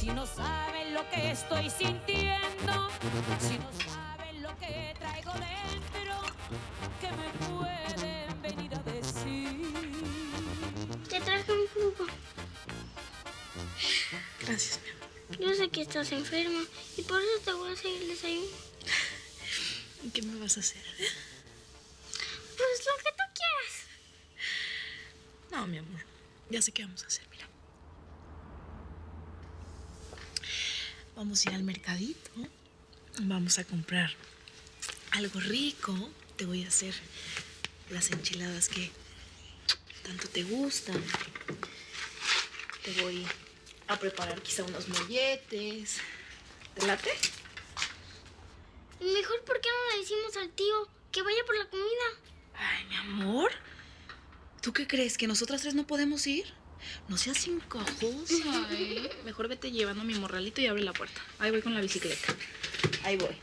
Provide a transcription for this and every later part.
Si no saben lo que estoy sintiendo, si no saben lo que traigo dentro, ¿qué me pueden venir a decir? Te traje un jugo. Gracias, mi amor. Yo sé que estás enferma y por eso te voy a hacer el desayuno. ¿Y qué me vas a hacer? Pues lo que tú quieras. No, mi amor. Ya sé qué vamos a hacer, mira. Vamos a ir al mercadito. Vamos a comprar algo rico. Te voy a hacer las enchiladas que tanto te gustan. Te voy a preparar quizá unos molletes. ¿Te late? Mejor, ¿por qué no le decimos al tío que vaya por la comida? Ay, mi amor. ¿Tú qué crees? ¿Que nosotras tres no podemos ir? No seas encajosa, ¿eh? Mejor vete llevando mi morralito y abre la puerta. Ahí voy con la bicicleta. Ahí voy.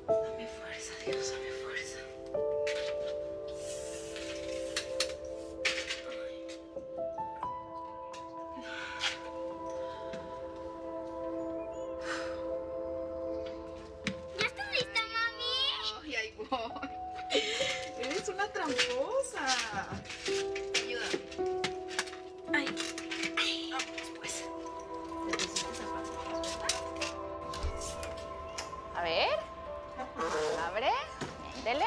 Dame fuerza, Dios, dame fuerza. ¿Ya estás lista, mami? Ay, ahí voy. Eres una tramposa. Ayúdame. Ay. Vámonos, pues. Te pusiste zapatos, ¿verdad? A ver. Abre. Dele.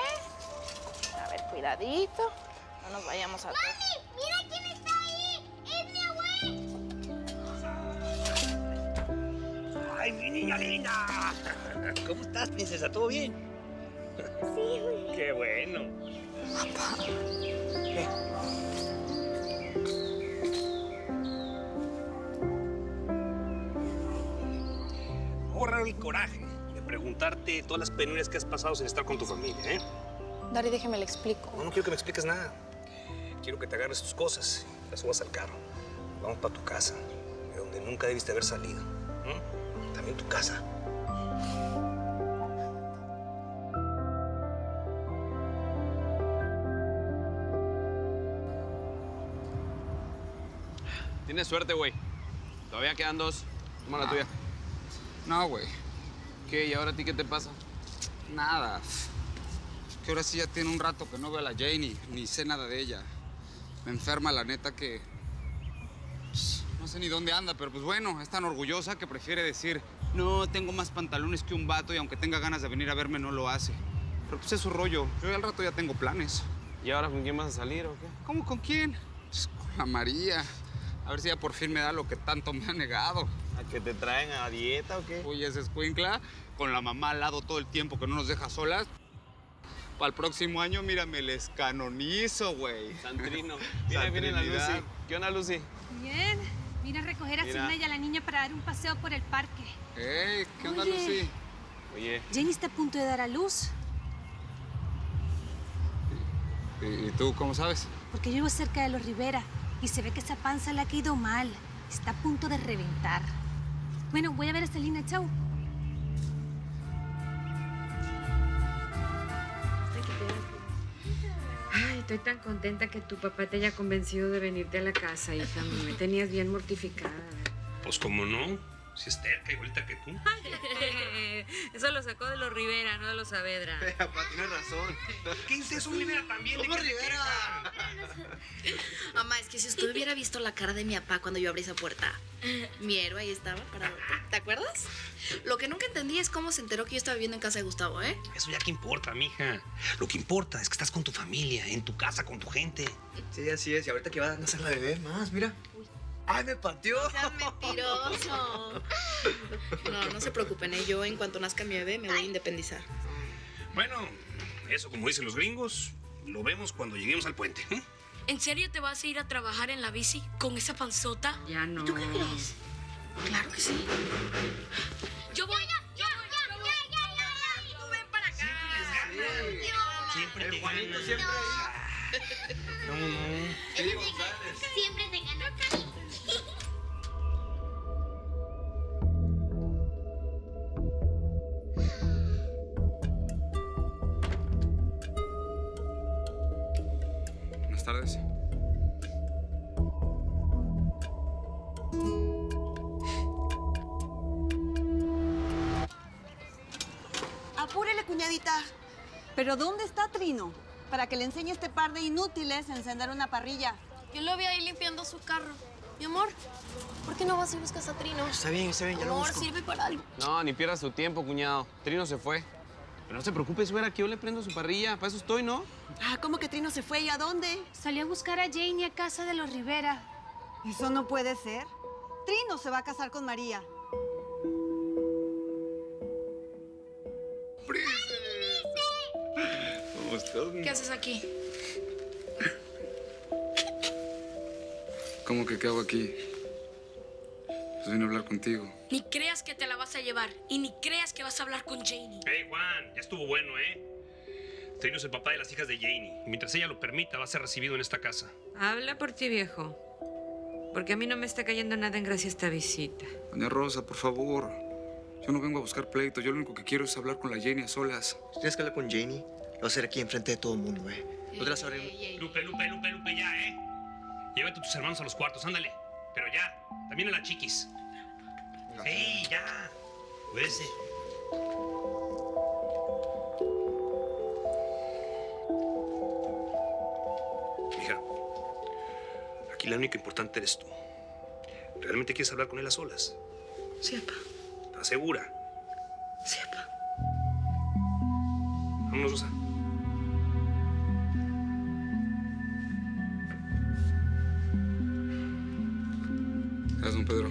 A ver, cuidadito. No nos vayamos a... ¡Mami! ¡Mira quién está ahí! ¡Es mi abuelo! ¡Ay, mi niña linda! ¿Cómo estás, princesa? ¿Todo bien? Sí, güey. ¡Qué bueno! Ahorrar el coraje de preguntarte todas las penurias que has pasado sin estar con tu familia, ¿eh? Dari, déjeme le explico. No quiero que me expliques nada. Quiero que te agarres tus cosas y las subas al carro. Vamos para tu casa, de donde nunca debiste haber salido. También tu casa. Tienes suerte, güey. Todavía quedan 2. Toma la tuya. No, güey. ¿Qué? ¿Y ahora a ti qué te pasa? Nada. Que ahora sí ya tiene un rato que no veo a la Janie, ni sé nada de ella. Me enferma, la neta, que... pues, no sé ni dónde anda, pero pues bueno, es tan orgullosa que prefiere decir no, tengo más pantalones que un vato y aunque tenga ganas de venir a verme, no lo hace. Pero pues es su rollo. Yo al rato ya tengo planes. ¿Y ahora con quién vas a salir o qué? ¿Cómo con quién? Pues con la María. A ver si ya por fin me da lo que tanto me ha negado. ¿A que te traen a dieta o qué? Oye, esa escuincla, con la mamá al lado todo el tiempo que no nos deja solas. Para el próximo año, mira, me les canonizo, güey. Santrino. Mira, viene la Lucy. ¿Qué onda, Lucy? Bien. Vine a recoger a Mira. Selena y a la niña para dar un paseo por el parque. Hey, ¿qué onda, Oye. Lucy? Oye, Jenny está a punto de dar a luz, ¿Y tú cómo sabes? porque yo vivo cerca de los Rivera y se ve que esa panza le ha caído mal. Está a punto de reventar. Bueno, voy a ver a Selena. Chau. Ay, estoy tan contenta que tu papá te haya convencido de venirte a la casa, hija. Me tenías bien mortificada. Pues, ¿cómo no? Si es terca, igualita que tú. Eso lo sacó de los Rivera, no de los Saavedra. papá, tienes razón. ¿Qué dices? Un Rivera también. ¿Cómo Rivera? Mamá, es que si usted hubiera visto la cara de mi papá cuando yo abrí esa puerta. Mi héroe ahí estaba parado. ¿Te acuerdas? Lo que nunca entendí es cómo se enteró que yo estaba viviendo en casa de Gustavo, ¿eh? Eso ya qué importa, mija. Lo que importa es que estás con tu familia, en tu casa, con tu gente. Sí, así es. Y ahorita que va a nacer la bebé, más, mira. ¡Ay, me pateó! No seas mentiroso. No se preocupen, ¿eh? Yo en cuanto nazca mi bebé me voy a independizar. Bueno, eso como dicen los gringos, lo vemos cuando lleguemos al puente. ¿En serio te vas a ir a trabajar en la bici con esa panzota? Ya no. ¿Tú qué crees? Claro que sí. Yo voy. Tú ven para acá. Siempre te Juanito ganan. siempre No. Sí, González. Siempre te gana. Buenas tardes. cuñadita. ¿Pero dónde está Trino? Para que le enseñe a este par de inútiles a encender una parrilla. Yo lo vi ahí limpiando su carro. Mi amor, ¿por qué no vas y buscas a Trino? Está bien, ya lo Amor, busco. sirve para algo. No, ni pierdas tu tiempo, cuñado. Trino se fue. Pero no se preocupe, suegra, que yo le prendo su parrilla. Para eso estoy, ¿no? Ah, ¿cómo que Trino se fue? ¿Y a dónde? Salió a buscar a Janie a casa de los Rivera. Eso no puede ser. Trino se va a casar con María. ¿Cómo estás? ¿Qué haces aquí? ¿Cómo que qué hago aquí? Pues vine a hablar contigo. Ni creas que te la vas a llevar. Y ni creas que vas a hablar con Janie. Hey, Juan, ya estuvo bueno, ¿eh? Trino es el papá de las hijas de Janie. Y mientras ella lo permita, va a ser recibido en esta casa. Habla por ti, viejo. Porque a mí no me está cayendo nada en gracia esta visita. Doña Rosa, por favor. Yo no vengo a buscar pleito. Yo lo único que quiero es hablar con la Janie a solas. Tienes que hablar con Janie. Lo vas a hacer aquí enfrente de todo el mundo, ¿eh? No te las abres. Lupe, ya, ¿eh? Llévate a tus hermanos a los cuartos, ándale. Pero ya, también a las chiquis. Sí, ya. Cuídese. Hija, aquí la única importante eres tú. ¿Realmente quieres hablar con él a solas? Sí, papá. ¿Estás segura? Sí, papá. Vámonos, Rosa. Gracias, don Pedro.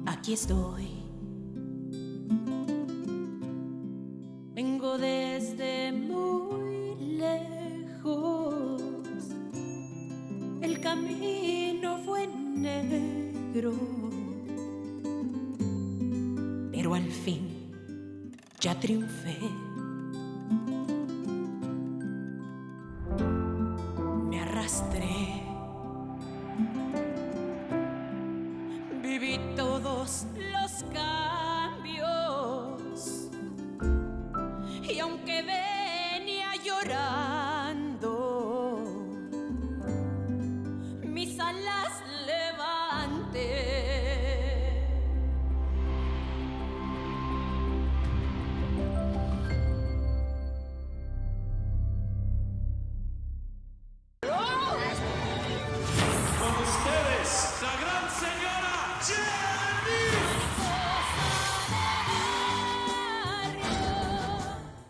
Aquí estoy. Vengo desde muy lejos. El camino fue negro, pero al fin ya triunfé. Me arrastré. Viví todos los